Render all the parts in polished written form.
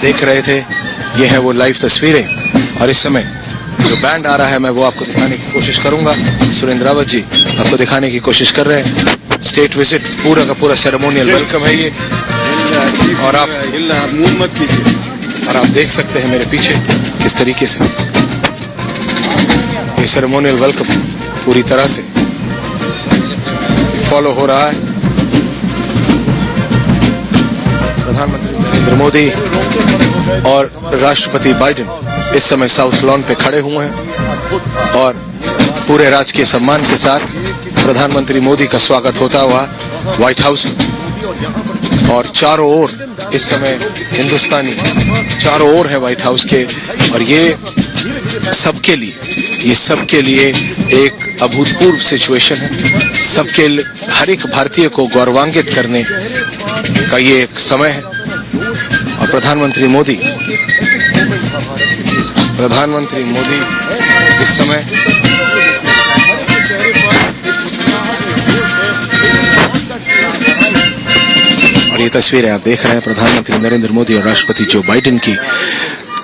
देख रहे थे, ये है वो लाइव तस्वीरें। और इस समय जो बैंड आ रहा है मैं वो आपको दिखाने की कोशिश करूंगा। सुरेंद्र रावत जी आपको दिखाने की कोशिश कर रहे हैं। स्टेट विजिट पूरा का पूरा सेरेमोनियल वेलकम है ये। और आप मूव मत कीजिए। और आप देख सकते हैं मेरे पीछे किस तरीके से ये सेरेमोनियल वेलकम पूरी तरह से फॉलो हो रहा है। प्रधानमंत्री नरेंद्र मोदी और राष्ट्रपति बाइडेन इस समय साउथ लॉन पे खड़े हुए हैं और पूरे राजकीय सम्मान के साथ प्रधानमंत्री मोदी का स्वागत होता हुआ व्हाइट हाउस में। और चारों ओर इस समय हिंदुस्तानी चारों ओर है व्हाइट हाउस के। और ये सबके लिए एक अभूतपूर्व सिचुएशन है। सबके हर एक भारतीय को गौरवान्वित करने का ये एक समय है। और प्रधानमंत्री मोदी इस समय और ये तस्वीरें आप देख रहे हैं प्रधानमंत्री नरेंद्र मोदी और राष्ट्रपति जो बाइडेन की।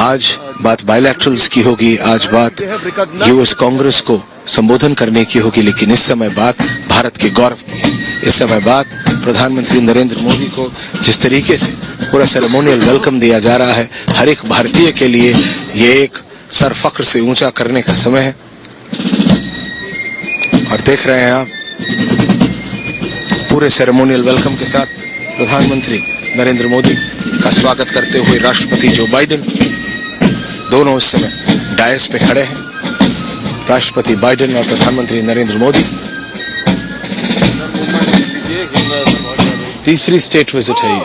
आज बात बायलैटरल्स की होगी, आज बात यूएस कांग्रेस को संबोधन करने की होगी, लेकिन इस समय बात भारत के गौरव की है। इस समय बात प्रधानमंत्री नरेंद्र मोदी को जिस तरीके से पूरा सेरेमोनियल वेलकम दिया जा रहा है, हर एक भारतीय के लिए ये एक सर फख्र से ऊंचा करने का समय है। और देख रहे हैं आप पूरे सेरेमोनियल वेलकम के साथ प्रधानमंत्री नरेंद्र मोदी का स्वागत करते हुए राष्ट्रपति जो बाइडेन दोनों इस समय डायस पे खड़े हैं। राष्ट्रपति बाइडेन और प्रधानमंत्री नरेंद्र मोदी। तीसरी स्टेट विजिट है ये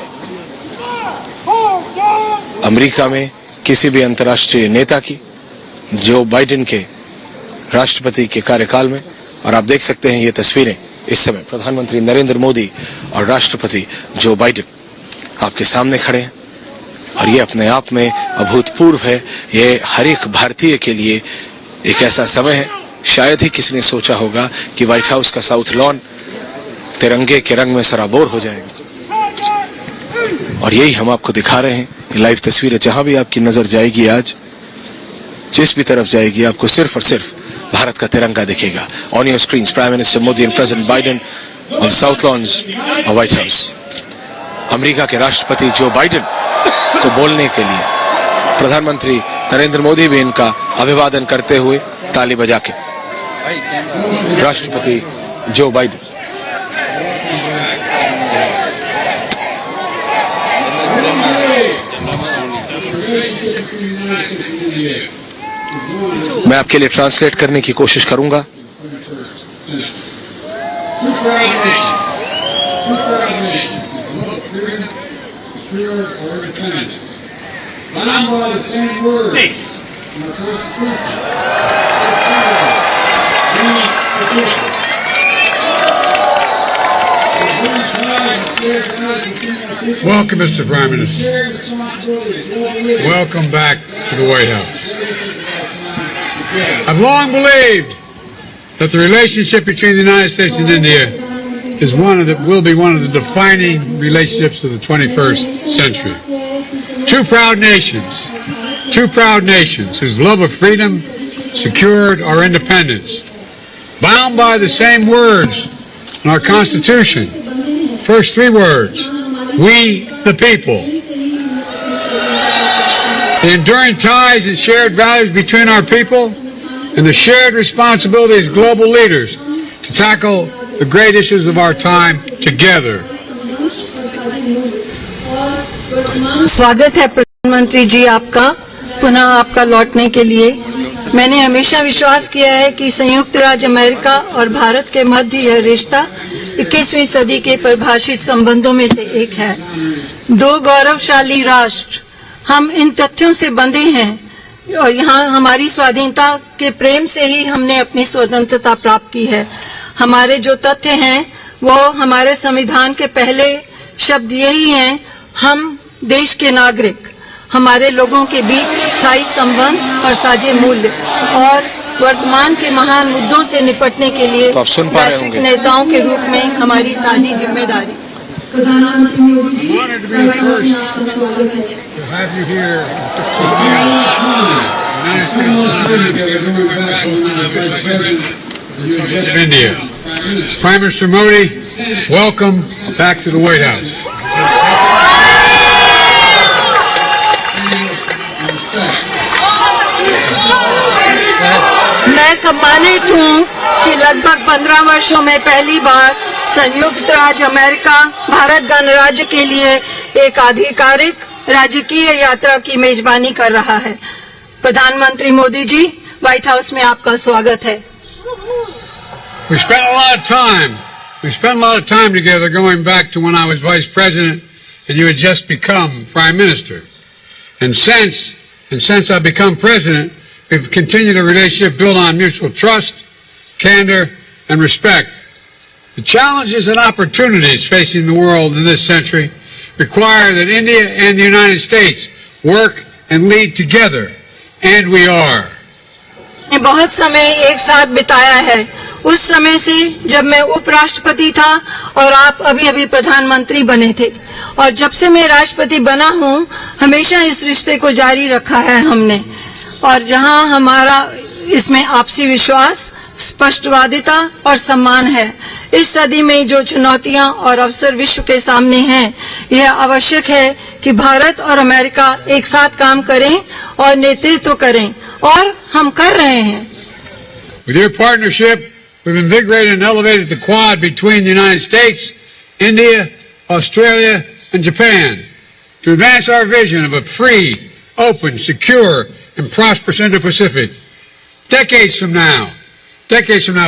अमेरिका में किसी भी अंतर्राष्ट्रीय नेता की जो बाइडेन के राष्ट्रपति के कार्यकाल में। और आप देख सकते हैं ये तस्वीरें इस समय प्रधानमंत्री नरेंद्र मोदी और राष्ट्रपति जो बाइडेन आपके सामने खड़े हैं। और ये अपने आप में अभूतपूर्व है। ये हर एक भारतीय के लिए एक ऐसा समय है, शायद ही किसी ने सोचा होगा कि व्हाइट हाउस का साउथ लॉन तिरंगे के रंग में सराबोर हो जाएगा। और यही हम आपको दिखा रहे हैं लाइव तस्वीरें। जहां भी आपकी नजर जाएगी, आज जिस भी तरफ जाएगी, आपको सिर्फ और सिर्फ भारत का तिरंगा दिखेगा। On your screen prime minister Modi and president Biden on south lawns of White House. America के राष्ट्रपति जो बाइडेन को बोलने के लिए प्रधानमंत्री नरेंद्र मोदी भी इनका अभिवादन करते हुए ताली बजा के। राष्ट्रपति जो बाइडेन मैं आपके लिए ट्रांसलेट करने की कोशिश करूंगा। Welcome, Mr. Prime Minister. Welcome back to the White House. I've long believed that the relationship between the United States and India is will be one of the defining relationships of the 21st century. Two proud nations whose love of freedom secured our independence, bound by the same words in our Constitution. First three words, we the people. The enduring ties and shared values between our people and the shared responsibility as global leaders to tackle the great issues of our time together. स्वागत है प्रधानमंत्री जी आपका, पुनः आपका लौटने के लिए। मैंने हमेशा विश्वास किया है कि संयुक्त राज्य अमेरिका और भारत के मध्य यह रिश्ता 21वीं सदी के परिभाषित संबंधों में से एक है। दो गौरवशाली राष्ट्र, हम इन तथ्यों से बंधे हैं और यहाँ हमारी स्वाधीनता के प्रेम से ही हमने अपनी स्वतंत्रता प्राप्त की है। हमारे जो तथ्य हैं वो हमारे संविधान के पहले शब्द यही हैं, हम देश के नागरिक, हमारे लोगों के बीच स्थायी संबंध और साझे मूल्य और वर्तमान के महान मुद्दों से निपटने के लिए वैश्विक नेताओं के रूप में हमारी साझी जिम्मेदारी। प्रधानमंत्री Modi ji, India. Prime Minister Modi, welcome back to the White House. मैं सम्मानित हूँ कि लगभग 15 वर्षों में पहली बार संयुक्त राज्य अमेरिका भारत गणराज्य के लिए एक आधिकारिक राजकीय यात्रा की मेजबानी कर रहा है। प्रधानमंत्री मोदी जी, व्हाइट हाउस में आपका स्वागत है। We spent a lot of time together going back to when I was vice president and you had just become prime minister. And since I've become president, we've continued a relationship built on mutual trust, candor, and respect. The challenges and opportunities facing the world in this century require that India and the United States work and lead together, and we are. बहुत समय एक साथ बिताया है, उस समय से जब मैं उपराष्ट्रपति था और आप अभी प्रधानमंत्री बने थे, और जब से मैं राष्ट्रपति बना हूँ हमेशा इस रिश्ते को जारी रखा है हमने। और जहाँ हमारा इसमें आपसी विश्वास, स्पष्टवादिता और सम्मान है। इस सदी में जो चुनौतियां और अवसर विश्व के सामने हैं, यह आवश्यक है कि भारत और अमेरिका एक साथ काम करें और नेतृत्व करें, और हम कर रहे हैं। With your partnership, we've invigorated and elevated the Quad between the United States, India, Australia, and Japan to advance our vision of a free, open, secure, and prosperous Indo-Pacific. Decades from now,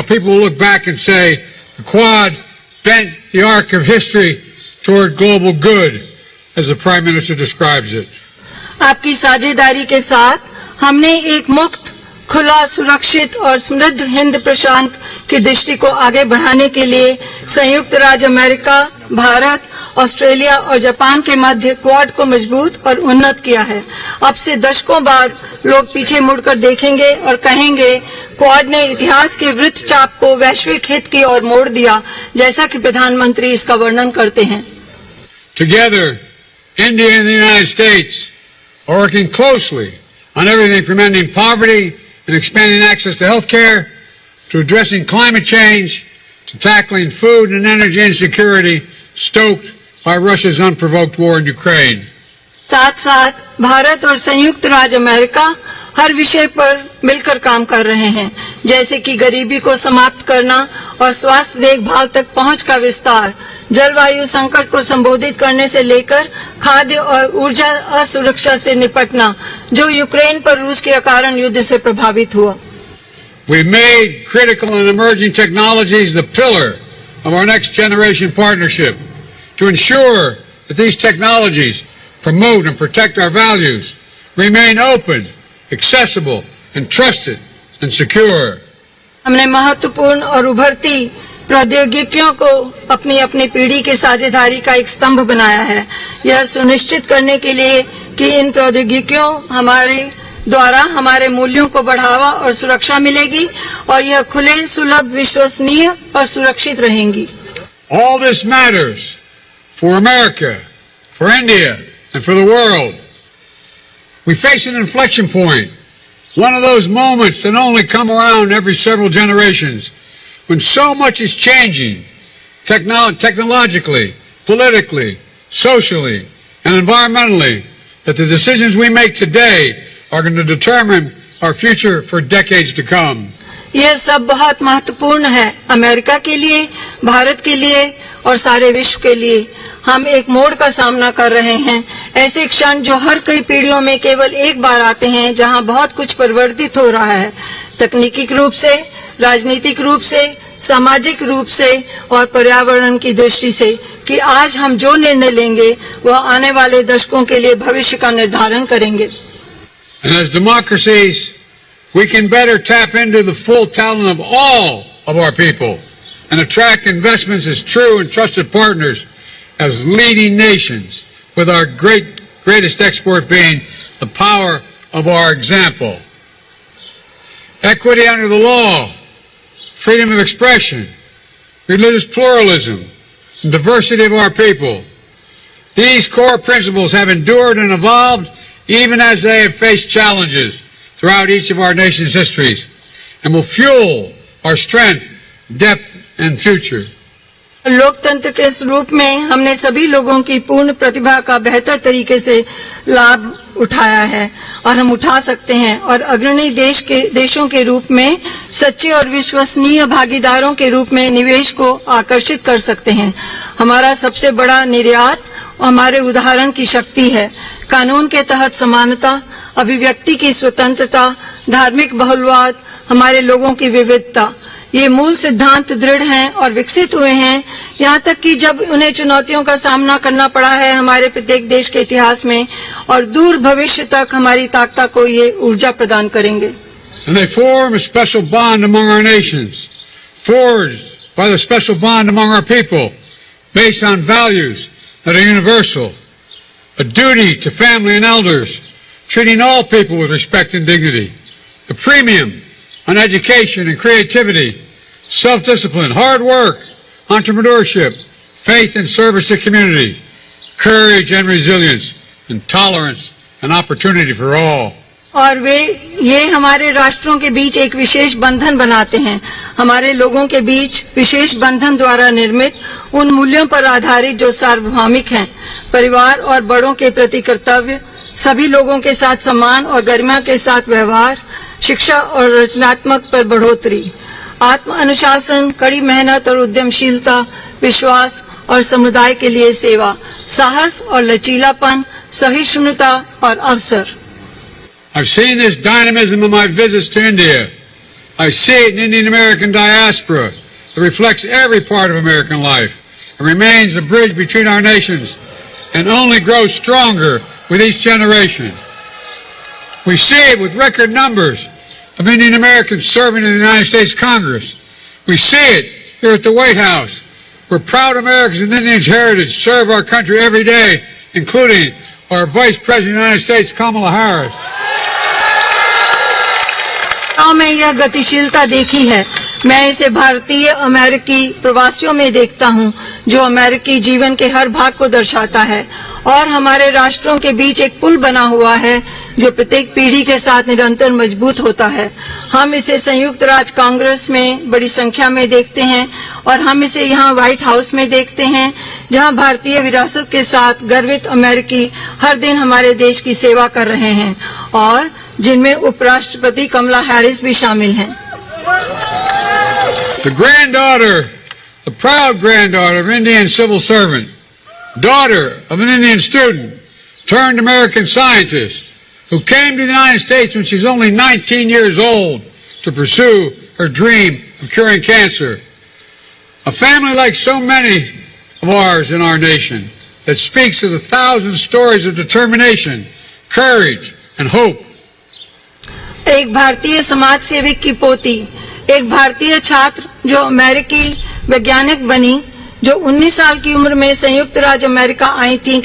people will look back and say the Quad bent the arc of history toward global good, as the Prime Minister describes it. आपकी साझेदारी के साथ हमने एक मुक्त, खुला, सुरक्षित और समृद्ध हिंद प्रशांत की दृष्टि को आगे बढ़ाने के लिए संयुक्त राज्य अमेरिका, भारत, ऑस्ट्रेलिया और जापान के मध्य क्वाड को मजबूत और उन्नत किया है। अब से दशकों बाद लोग पीछे मुड़कर देखेंगे और कहेंगे, क्वाड ने इतिहास के वृत्त चाप को वैश्विक हित की ओर मोड़ दिया, जैसा कि प्रधानमंत्री इसका वर्णन करते हैं। Together, India and the United States are working closely on everything from ending poverty and expanding access to health care, to addressing climate change, to tackling food and energy insecurity stoked by Russia's unprovoked war in Ukraine. साथ साथ भारत और संयुक्त राज्य America हर विषय पर मिलकर काम कर रहे हैं, जैसे कि गरीबी को समाप्त करना और स्वास्थ्य देखभाल तक पहुंच का विस्तार, जलवायु संकट को संबोधित करने से लेकर खाद्य और ऊर्जा असुरक्षा से निपटना, जो यूक्रेन पर रूस के कारण युद्ध से प्रभावित हुआ। We've made critical and emerging technologies the pillar of our next generation partnership to ensure that these technologies promote and protect our values, remain open, accessible, and trusted and secure. हमने महत्वपूर्ण और उभरती प्रौद्योगिकियों को अपनी अपनी पीढ़ी के साझेदारी का एक स्तंभ बनाया है, यह सुनिश्चित करने के लिए कि इन प्रौद्योगिकियों हमारे द्वारा हमारे मूल्यों को बढ़ावा और सुरक्षा मिलेगी और यह खुले, सुलभ, विश्वसनीय और सुरक्षित रहेंगी। All this matters for America, for India, and for the world. We face an inflection point, one of those moments that only come around every several generations, when so much is changing technologically, politically, socially, and environmentally, that the decisions we make today are going to determine our future for decades to come. यह सब बहुत महत्वपूर्ण है, America के लिए, भारत के लिए और सारे विश्व के लिए। हम एक मोड़ का सामना कर रहे हैं, ऐसे क्षण जो हर कई पीढ़ियों में केवल एक बार आते हैं, जहां बहुत कुछ परिवर्तित हो रहा है, तकनीकी रूप से, राजनीतिक रूप से, सामाजिक रूप से और पर्यावरण की दृष्टि से, कि आज हम जो निर्णय लेंगे वह आने वाले दशकों के लिए भविष्य का निर्धारण करेंगे। And as democracies, we can better tap into the full talent of all of our people and attract investments as true and trusted partners as leading nations, with our greatest export being the power of our example. Equity under the law, freedom of expression, religious pluralism, and diversity of our people. These core principles have endured and evolved even as they have faced challenges throughout each of our nation's histories, and will fuel our strength, depth, and future. लोकतंत्र के स्वरूप में हमने सभी लोगों की पूर्ण प्रतिभा का बेहतर तरीके से लाभ उठाया है और हम उठा सकते हैं, और अग्रणी देशों के रूप में सच्चे और विश्वसनीय भागीदारों के रूप में निवेश को आकर्षित कर सकते हैं। हमारा सबसे बड़ा निर्यात हमारे उदाहरण की शक्ति है। कानून के तहत समानता, अभिव्यक्ति की स्वतंत्रता, धार्मिक बहुलवाद, हमारे लोगों की विविधता, ये मूल सिद्धांत दृढ़ हैं और विकसित हुए हैं, यहाँ तक कि जब उन्हें चुनौतियों का सामना करना पड़ा है हमारे प्रत्येक देश के इतिहास में, और दूर भविष्य तक हमारी ताकत को ये ऊर्जा प्रदान करेंगे। And they form a special bond among our nations, forged by the special bond among our people, based on values that are universal, a duty to family and elders, treating all people with respect and dignity, a premium on education and creativity, self-discipline, hard work, entrepreneurship, faith and service to community, courage and resilience, and tolerance and opportunity for all. और ये हमारे राष्ट्रों के बीच एक विशेष बंधन बनाते हैं, हमारे लोगों के बीच विशेष बंधन द्वारा निर्मित उन मूल्यों पर आधारित जो सार्वभौमिक हैं, परिवार और बड़ों के प्रति कर्तव्य, सभी लोगों के साथ सम्मान और गरिमा के साथ व्यवहार, शिक्षा और रचनात्मक पर बढ़ोतरी, आत्म अनुशासन, कड़ी मेहनत और उद्यमशीलता, विश्वास और समुदाय के लिए सेवा, साहस और लचीलापन, सहिष्णुता और अवसर। I've seen this dynamism in my visits to India. I see it in Indian American diaspora that reflects every part of American life and remains a bridge between our nations and only grows stronger with each generation. We see it with record numbers of Indian Americans serving in the United States Congress. We see it here at the White House, where proud Americans with Indian heritage serve our country every day, including our Vice President of the United States, Kamala Harris. में यह गतिशीलता देखी है, मैं इसे भारतीय अमेरिकी प्रवासियों में देखता हूं, जो अमेरिकी जीवन के हर भाग को दर्शाता है, और हमारे राष्ट्रों के बीच एक पुल बना हुआ है जो प्रत्येक पीढ़ी के साथ निरंतर मजबूत होता है। हम इसे संयुक्त राज्य कांग्रेस में बड़ी संख्या में देखते हैं, और हम इसे यहाँ व्हाइट हाउस में देखते हैं, जहाँ भारतीय विरासत के साथ गर्वित अमेरिकी हर दिन हमारे देश की सेवा कर रहे हैं, और जिनमें उपराष्ट्रपति कमला हैरिस भी शामिल हैं। The granddaughter, the proud granddaughter of an Indian civil servant, daughter of an Indian student, turned American scientist, who came to the United States when she was only 19 years old to pursue her dream of curing cancer. A family like so many of ours in our nation, that speaks of the thousand stories of determination, courage, and hope. एक भारतीय समाज सेवक की पोती, एक भारतीय छात्र जो अमेरिकी वैज्ञानिक बनी, जो 19 साल की उम्र में संयुक्त राज्य अमेरिका आई थी।